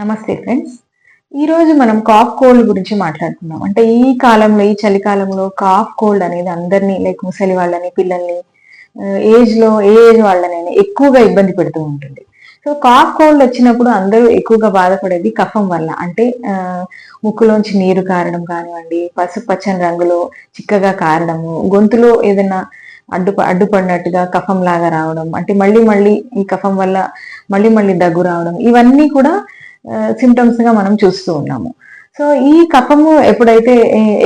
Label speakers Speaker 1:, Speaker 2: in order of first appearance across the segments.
Speaker 1: నమస్తే ఫ్రెండ్స్. ఈరోజు మనం కాఫ్ కోల్డ్ గురించి మాట్లాడుకుందాం. అంటే ఈ కాలంలో, ఈ చలికాలంలో కాఫ్ కోల్డ్ అనేది అందరినీ లైక్ ముసలి వాళ్ళని, పిల్లల్ని, ఏ ఏజ్ వాళ్ళనైనా ఎక్కువగా ఇబ్బంది పెడుతూ ఉంటుంది. సో కాఫ్ కోల్డ్ వచ్చినప్పుడు అందరూ ఎక్కువగా బాధపడేది కఫం వల్ల. అంటే ముక్కులోంచి నీరు కారడం కానివ్వండి, పసుపచ్చని రంగులో చిక్కగా కారడము, గొంతులో ఏదైనా అడ్డుపడినట్టుగా కఫం లాగా రావడం, అంటే మళ్ళీ మళ్ళీ ఈ కఫం వల్ల మళ్ళీ మళ్ళీ దగ్గు రావడం, ఇవన్నీ కూడా సిమ్టమ్స్ గా మనం చూస్తూ ఉన్నాము. సో ఈ కఫము ఎప్పుడైతే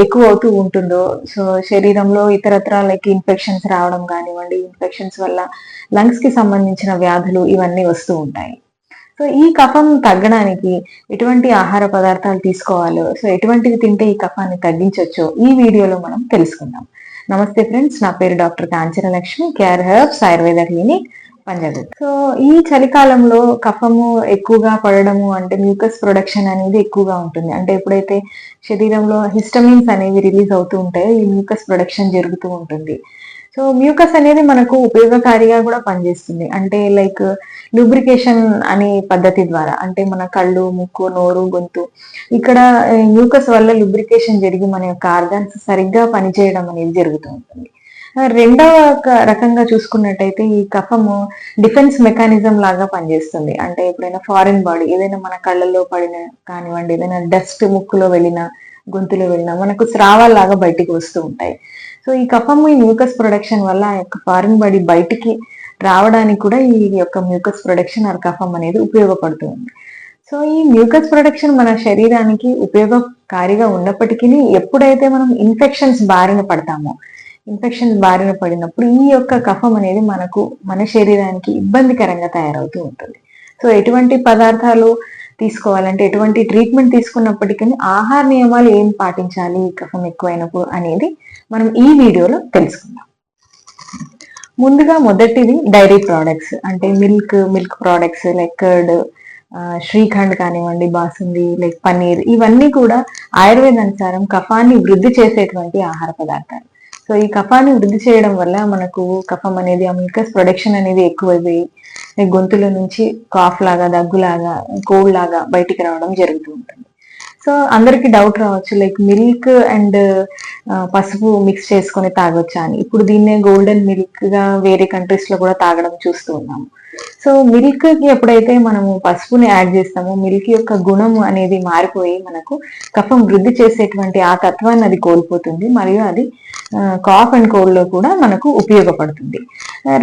Speaker 1: ఎక్కువ అవుతూ ఉంటుందో, సో శరీరంలో ఇతరత్ర లైక్ ఇన్ఫెక్షన్స్ రావడం కానివ్వండి, ఇన్ఫెక్షన్స్ వల్ల లంగ్స్ కి సంబంధించిన వ్యాధులు ఇవన్నీ వస్తూ ఉంటాయి. సో ఈ కఫం తగ్గడానికి ఎటువంటి ఆహార పదార్థాలు తీసుకోవాలో, సో ఎటువంటివి తింటే ఈ కఫాన్ని తగ్గించవచ్చో ఈ వీడియోలో మనం తెలుసుకుందాం. నమస్తే ఫ్రెండ్స్, నా పేరు doctor Kanchana Lakshmi, care herbs Ayurveda clinic, Panjagutta. So ఈ చలికాలంలో కఫము ఎక్కువగా పడడము అంటే మ్యూకస్ ప్రొడక్షన్ అనేది ఎక్కువగా ఉంటుంది. అంటే ఎప్పుడైతే శరీరంలో హిస్టమిన్స్ అనేవి రిలీజ్ అవుతూ ఉంటాయో ఈ మ్యూకస్ ప్రొడక్షన్ జరుగుతూ ఉంటుంది. సో మ్యూకస్ అనేది మనకు ఉపయోగకారిగా కూడా పనిచేస్తుంది. అంటే లైక్ లూబ్రికేషన్ అనే పద్ధతి ద్వారా, అంటే మన కళ్ళు, ముక్కు, నోరు, గొంతు, ఇక్కడ మ్యూకస్ వల్ల లూబ్రికేషన్ జరిగి మన యొక్క ఆర్గాన్స్ సరిగ్గా పనిచేయడం అనేది జరుగుతూ ఉంటుంది. రెండవ రకంగా చూసుకున్నట్టయితే ఈ కఫము డిఫెన్స్ మెకానిజం లాగా పనిచేస్తుంది. అంటే ఎప్పుడైనా ఫారిన్ బాడీ ఏదైనా మన కళ్ళల్లో పడిన కానివ్వండి, ఏదైనా డస్ట్ ముక్కులో వెళ్ళినా, గొంతులో వెళ్ళినా మనకు స్రావాల్లాగా బయటికి వస్తూ ఉంటాయి. సో ఈ కఫము ఈ మ్యూకస్ ప్రొడక్షన్ వల్ల ఆ యొక్క ఫారిన్ బాడీ బయటికి రావడానికి కూడా ఈ యొక్క మ్యూకస్ ప్రొడక్షన్ ఆ కఫం అనేది ఉపయోగపడుతుంది. సో ఈ మ్యూకస్ ప్రొడక్షన్ మన శరీరానికి ఉపయోగకారిగా ఉన్నప్పటికీ ఎప్పుడైతే మనం ఇన్ఫెక్షన్స్ బారిన పడినప్పుడు ఈ యొక్క కఫం అనేది మన శరీరానికి ఇబ్బందికరంగా తయారవుతూ ఉంటుంది. సో ఎటువంటి పదార్థాలు తీసుకోవాలంటే, ఎటువంటి ట్రీట్మెంట్ తీసుకున్నప్పటికీ ఆహార నియమాలు ఏం పాటించాలి ఈ కఫం ఎక్కువైనప్పుడు అనేది మనం ఈ వీడియోలో తెలుసుకుందాం. ముందుగా మొదటిది డైరీ ప్రోడక్ట్స్, అంటే milk products like curd, shrikhand కానివ్వండి, బాసుంది, లైక్ పన్నీర్, ఇవన్నీ కూడా ఆయుర్వేద అనుసారం కఫాన్ని వృద్ధి చేసేటువంటి ఆహార పదార్థాలు. సో ఈ కఫాన్ని వృద్ధి చేయడం వల్ల మనకు కఫం అనేది, ఆ మ్యూకస్ ప్రొడక్షన్ అనేది ఎక్కువైపోయి గొంతుల నుంచి కాఫ్ లాగా, దగ్గులాగా, కోల్డ్ లాగా బయటికి రావడం జరుగుతూ ఉంటుంది. సో అందరికి డౌట్ రావచ్చు, లైక్ మిల్క్ అండ్ పసుపు మిక్స్ చేసుకొని తాగొచ్చా అని. ఇప్పుడు దీన్నే గోల్డెన్ మిల్క్ గా వేరే కంట్రీస్ లో కూడా తాగడం చూస్తూ ఉన్నాము. సో మిల్క్ కి ఎప్పుడైతే మనము పసుపుని యాడ్ చేస్తామో మిల్క్ యొక్క గుణం అనేది మారిపోయి మనకు కఫం వృద్ధి చేసేటువంటి ఆ తత్వాన్ని అది కోల్పోతుంది, మరియు అది కాఫ్ అండ్ కోల్డ్ లో కూడా మనకు ఉపయోగపడుతుంది.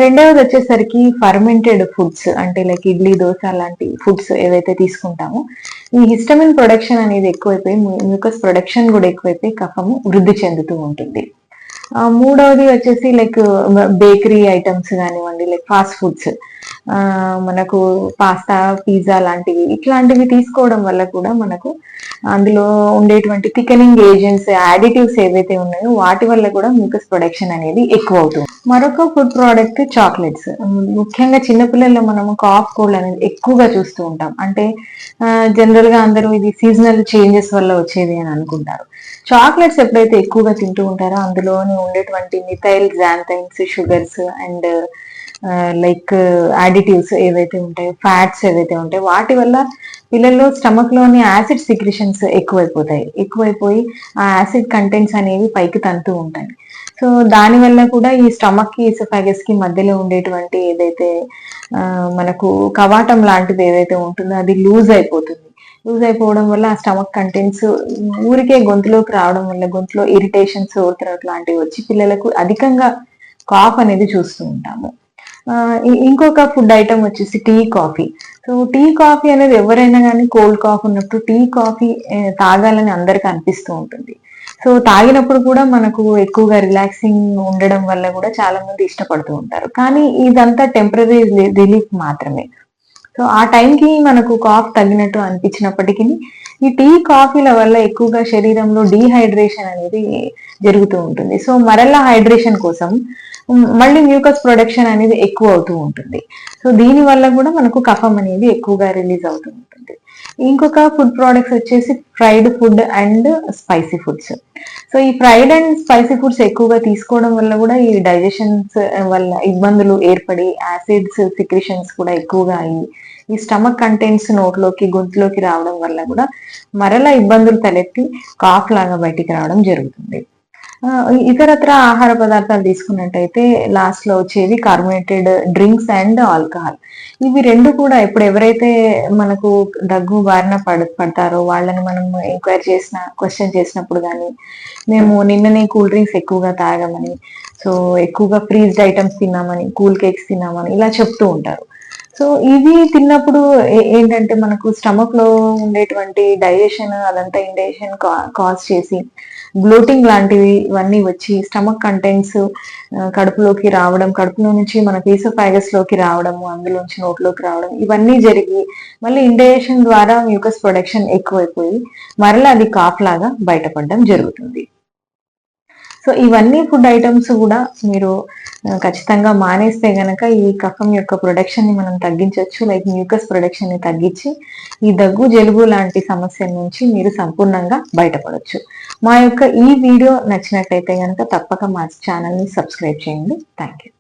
Speaker 1: రెండవది వచ్చేసరికి ఫర్మెంటెడ్ ఫుడ్స్, అంటే లైక్ ఇడ్లీ, దోశ లాంటి ఫుడ్స్ ఏవైతే తీసుకుంటామో ఈ హిస్టమిన్ ప్రొడక్షన్ అనేది ఎక్కువైపోయి మ్యూకస్ ప్రొడక్షన్ కూడా ఎక్కువైపోయి కఫము వృద్ధి చెందుతూ ఉంటుంది. మూడవది వచ్చేసి లైక్ బేకరీ ఐటమ్స్ కానివ్వండి, లైక్ ఫాస్ట్ ఫుడ్స్, మనకు పాస్తా, పిజ్జా లాంటివి, ఇట్లాంటివి తీసుకోవడం వల్ల కూడా మనకు అందులో ఉండేటువంటి థికనింగ్ ఏజెంట్స్, యాడిటివ్స్ ఏవైతే ఉన్నాయో వాటి వల్ల కూడా మ్యూకస్ ప్రొడక్షన్ అనేది ఎక్కువ అవుతుంది. మరొక ఫుడ్ ప్రోడక్ట్ చాక్లెట్స్. ముఖ్యంగా చిన్నపిల్లల్లో మనము కాఫ్ కోల్డ్ అనేది ఎక్కువగా చూస్తూ ఉంటాం. అంటే జనరల్ గా అందరూ ఇది సీజనల్ చేంజెస్ వల్ల వచ్చేది అని అనుకుంటారు. చాక్లెట్స్ ఎప్పుడైతే ఎక్కువగా తింటూ ఉంటారో అందులోనే ఉండేటువంటి methyl xanthines, sugars and like additives ఏవైతే ఉంటాయో, ఫ్యాట్స్ ఏవైతే ఉంటాయో వాటి వల్ల పిల్లల్లో స్టమక్ లోని యాసిడ్ సిక్రిషన్స్ ఎక్కువైపోయి ఆ యాసిడ్ కంటెంట్స్ అనేవి పైకి తంతూ ఉంటాయి. సో దాని వల్ల కూడా ఈ స్టమక్ కి, ఈసోఫాగస్ కి మధ్యలో ఉండేటువంటి ఏదైతే మనకు కవాటం లాంటిది ఏదైతే ఉంటుందో అది లూజ్ అయిపోవడం వల్ల ఆ స్టమక్ కంటెంట్స్ ఊరికే గొంతులోకి రావడం వల్ల గొంతులో ఇరిటేషన్, సోర్ థ్రోట్ లాంటివి వచ్చి పిల్లలకు అధికంగా కాఫ్ అనేది చూస్తూ ఉంటాము. ఇంకొక ఫుడ్ ఐటమ్ వచ్చేసి tea, coffee. So tea, coffee అనేది ఎవరైనా కానీ కోల్డ్ కాఫ్ ఉన్నప్పుడు టీ, కాఫీ తాగాలని అందరికీ అనిపిస్తూ ఉంటుంది. సో తాగినప్పుడు కూడా మనకు ఎక్కువగా రిలాక్సింగ్ ఉండడం వల్ల కూడా చాలా మంది ఇష్టపడుతూ ఉంటారు. కానీ ఇదంతా టెంపరీ రిలీఫ్ మాత్రమే. సో ఆ టైంకి మనకు కాఫ్ తగ్గినట్టు అనిపించినప్పటికీ ఈ టీ, కాఫీల వల్ల ఎక్కువగా శరీరంలో డీహైడ్రేషన్ అనేది జరుగుతూ ఉంటుంది. సో మరలా హైడ్రేషన్ కోసం మళ్ళీ మ్యూకస్ ప్రొడక్షన్ అనేది ఎక్కువ అవుతూ ఉంటుంది. సో దీని వల్ల కూడా మనకు కఫం అనేది ఎక్కువగా రిలీజ్ అవుతూ ఉంటుంది. ఇంకొక ఫుడ్ ప్రోడక్ట్స్ వచ్చేసి fried food and spicy foods. So ఈ ఫ్రైడ్ అండ్ స్పైసీ ఫుడ్స్ ఎక్కువగా తీసుకోవడం వల్ల కూడా ఈ డైజెషన్స్ వల్ల ఇబ్బందులు ఏర్పడి యాసిడ్స్ సిక్రిషన్స్ కూడా ఎక్కువగా అయ్యి ఈ స్టమక్ కంటెంట్స్ నోట్లోకి గొంతులోకి రావడం వల్ల కూడా మరలా ఇబ్బందులు తలెత్తి కాఫ్ లాగా బయటికి రావడం జరుగుతుంది. ఇతరత్ర ఆహార పదార్థాలు తీసుకున్నట్టయితే లాస్ట్ లో వచ్చేది కార్బోనేటెడ్ డ్రింక్స్ అండ్ ఆల్కహాల్. ఇవి రెండు కూడా ఇప్పుడు ఎవరైతే మనకు దగ్గు బారిన పడతారో వాళ్ళని మనం ఎంక్వైరీ క్వశ్చన్ చేసినప్పుడు కానీ మేము నిన్ననే కూల్ డ్రింక్స్ ఎక్కువగా తాగామని, సో ఎక్కువగా ఫ్రీజ్డ్ ఐటమ్స్ తిన్నామని, కూల్ కేక్స్ తిన్నామని ఇలా చెప్తూ ఉంటారు. సో ఇవి తిన్నప్పుడు ఏంటంటే మనకు స్టమక్ లో ఉండేటువంటి డైజెషన్ అదంతా ఇండైజెషన్ కాజ్ చేసి బ్లోటింగ్ లాంటివి ఇవన్నీ వచ్చి స్టమక్ కంటెంట్స్ కడుపులోకి రావడం, కడుపులో నుంచి మనకి ఈసోఫాగస్ లోకి రావడము, అందులోంచి నోట్లోకి రావడం ఇవన్నీ జరిగి మళ్ళీ ఇండైజెషన్ ద్వారా మ్యూకస్ ప్రొడక్షన్ ఎక్కువైపోయి మరలా అది కాఫ్ లాగా బయటపడడం జరుగుతుంది. సో ఇవన్నీ ఫుడ్ ఐటమ్స్ కూడా మీరు ఖచ్చితంగా మానేస్తే గనక ఈ కఫం యొక్క ప్రొడక్షన్ ని మనం తగ్గించవచ్చు. లైక్ మ్యూకస్ ప్రొడక్షన్ ని తగ్గించి ఈ దగ్గు జలుబు లాంటి సమస్యల నుంచి మీరు సంపూర్ణంగా బయటపడవచ్చు. మా యొక్క ఈ వీడియో నచ్చినట్లయితే గనక తప్పక మా ఛానల్ ని సబ్స్క్రైబ్ చేయండి. Thank you.